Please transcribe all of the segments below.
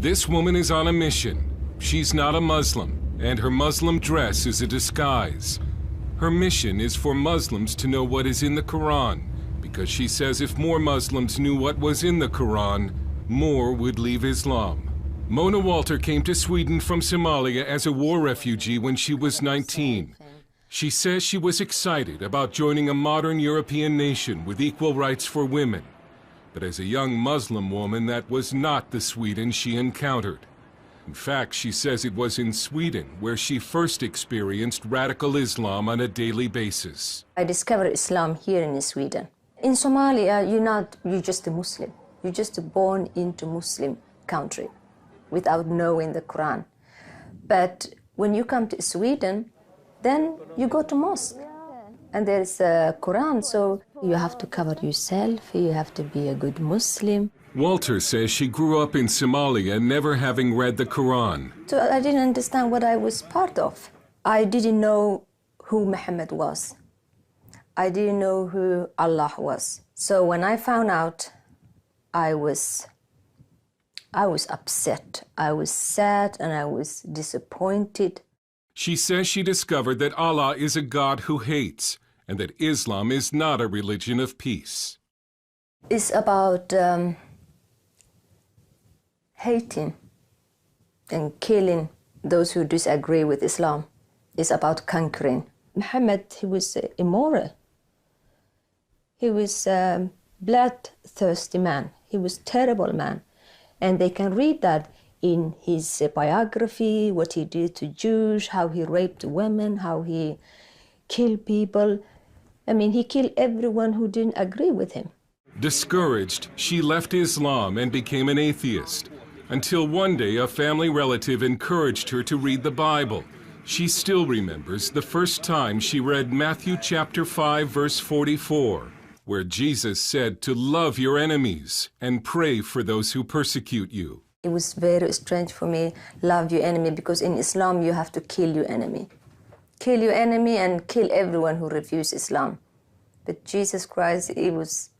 This woman is on a mission. She's not a Muslim, and her Muslim dress is a disguise. Her mission is for Muslims to know what is in the Quran, because she says if more Muslims knew what was in the Quran, more would leave Islam. Mona Walter came to Sweden from Somalia as a war refugee when she was 19. She says she was excited about joining a modern European nation with equal rights for women. But as a young Muslim woman, that was not the Sweden she encountered. In fact, she says it was in Sweden where she first experienced radical Islam on a daily basis. I discovered Islam here in Sweden. In Somalia, you're just a Muslim. You're just born into Muslim country without knowing the Quran. But when you come to Sweden, then you go to mosque. And there's a Quran, so you have to cover yourself, you have to be a good Muslim. Walter says she grew up in Somalia never having read the Quran. So I didn't understand what I was part of. I didn't know who Muhammad was. I didn't know who Allah was. So when I found out, I was upset, I was sad, and I was disappointed. She says she discovered that Allah is a God who hates, and that Islam is not a religion of peace. It's about hating and killing those who disagree with Islam. It's about conquering. Muhammad, he was immoral. He was a bloodthirsty man. He was a terrible man. And they can read that in his biography, what he did to Jews, how he raped women, how he killed people. I mean, he killed everyone who didn't agree with him. Discouraged, she left Islam and became an atheist, until one day a family relative encouraged her to read the Bible. She still remembers the first time she read Matthew chapter 5, verse 44, where Jesus said to love your enemies and pray for those who persecute you. It was very strange for me, love your enemy, because in Islam you have to kill your enemy. Kill your enemy and kill everyone who refuses Islam. But Jesus Christ, it was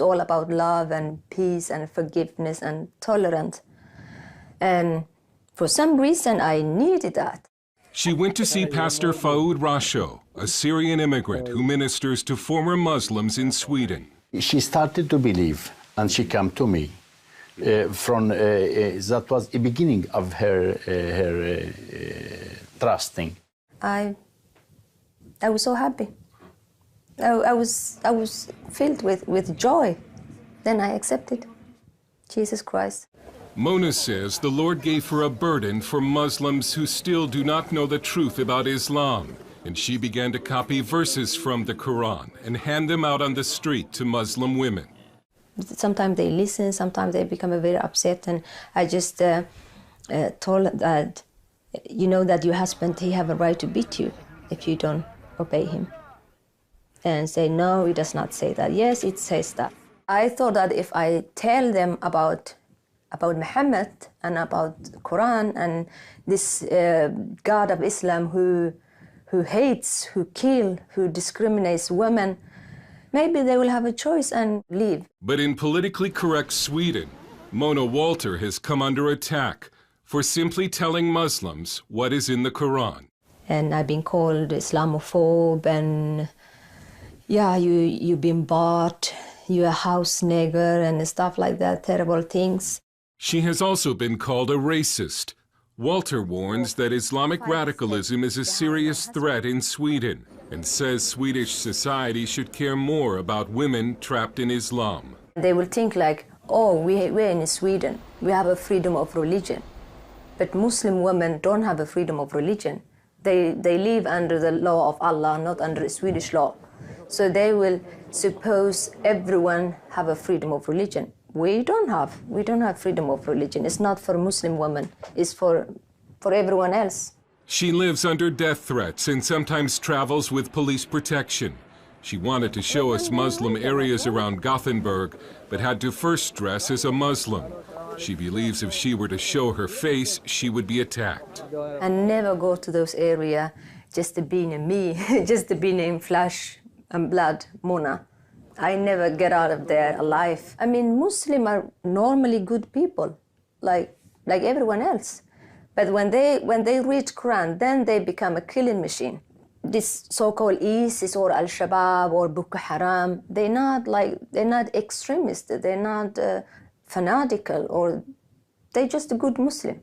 all about love and peace and forgiveness and tolerance. And for some reason, I needed that. She went to see Pastor Faoud Rasho, a Syrian immigrant who ministers to former Muslims in Sweden. She started to believe, and she came to me. That was the beginning of her trusting. I was so happy. I was filled with joy. Then I accepted Jesus Christ. Mona says the Lord gave her a burden for Muslims who still do not know the truth about Islam, and she began to copy verses from the Quran and hand them out on the street to Muslim women. Sometimes they listen, sometimes they become very upset, and I just told that, you know that your husband, he have a right to beat you if you don't obey him. And say, no, it does not say that. Yes, it says that. I thought that if I tell them about Muhammad and about the Quran and this God of Islam who hates, who kills, who discriminates women, maybe they will have a choice and leave. But in politically correct Sweden, Mona Walter has come under attack for simply telling Muslims what is in the Quran. And I've been called Islamophobe, and yeah, you've been bought, you're a house nigger and stuff like that, terrible things. She has also been called a racist. Walter warns that Islamic radicalism is a serious threat in Sweden and says Swedish society should care more about women trapped in Islam. They will think like, oh, we're in Sweden, we have a freedom of religion. But Muslim women don't have a freedom of religion. They live under the law of Allah, not under Swedish law. So they will suppose everyone have a freedom of religion. We don't have freedom of religion. It's not for Muslim women, it's for everyone else. She lives under death threats and sometimes travels with police protection. She wanted to show us Muslim areas around Gothenburg, but had to first dress as a Muslim. She believes if she were to show her face, she would be attacked. I never go to those areas just to be in me, just to be in flesh and blood, Mona. I never get out of there alive. I mean, Muslims are normally good people. Like, like everyone else. But when they read Quran, then they become a killing machine. This so-called ISIS or Al-Shabaab or Boko Haram, they're not extremists, they're not fanatical, or they're just a good Muslim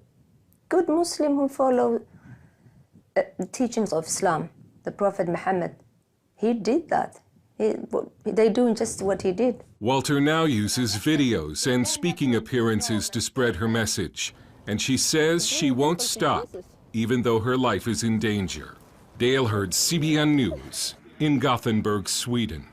who follow the teachings of Islam. The Prophet Muhammad, he did that. They're doing just what he did. Walter now uses videos and speaking appearances to spread her message, and she says she won't stop, even though her life is in danger. Dale Hurd, CBN News, in Gothenburg, Sweden.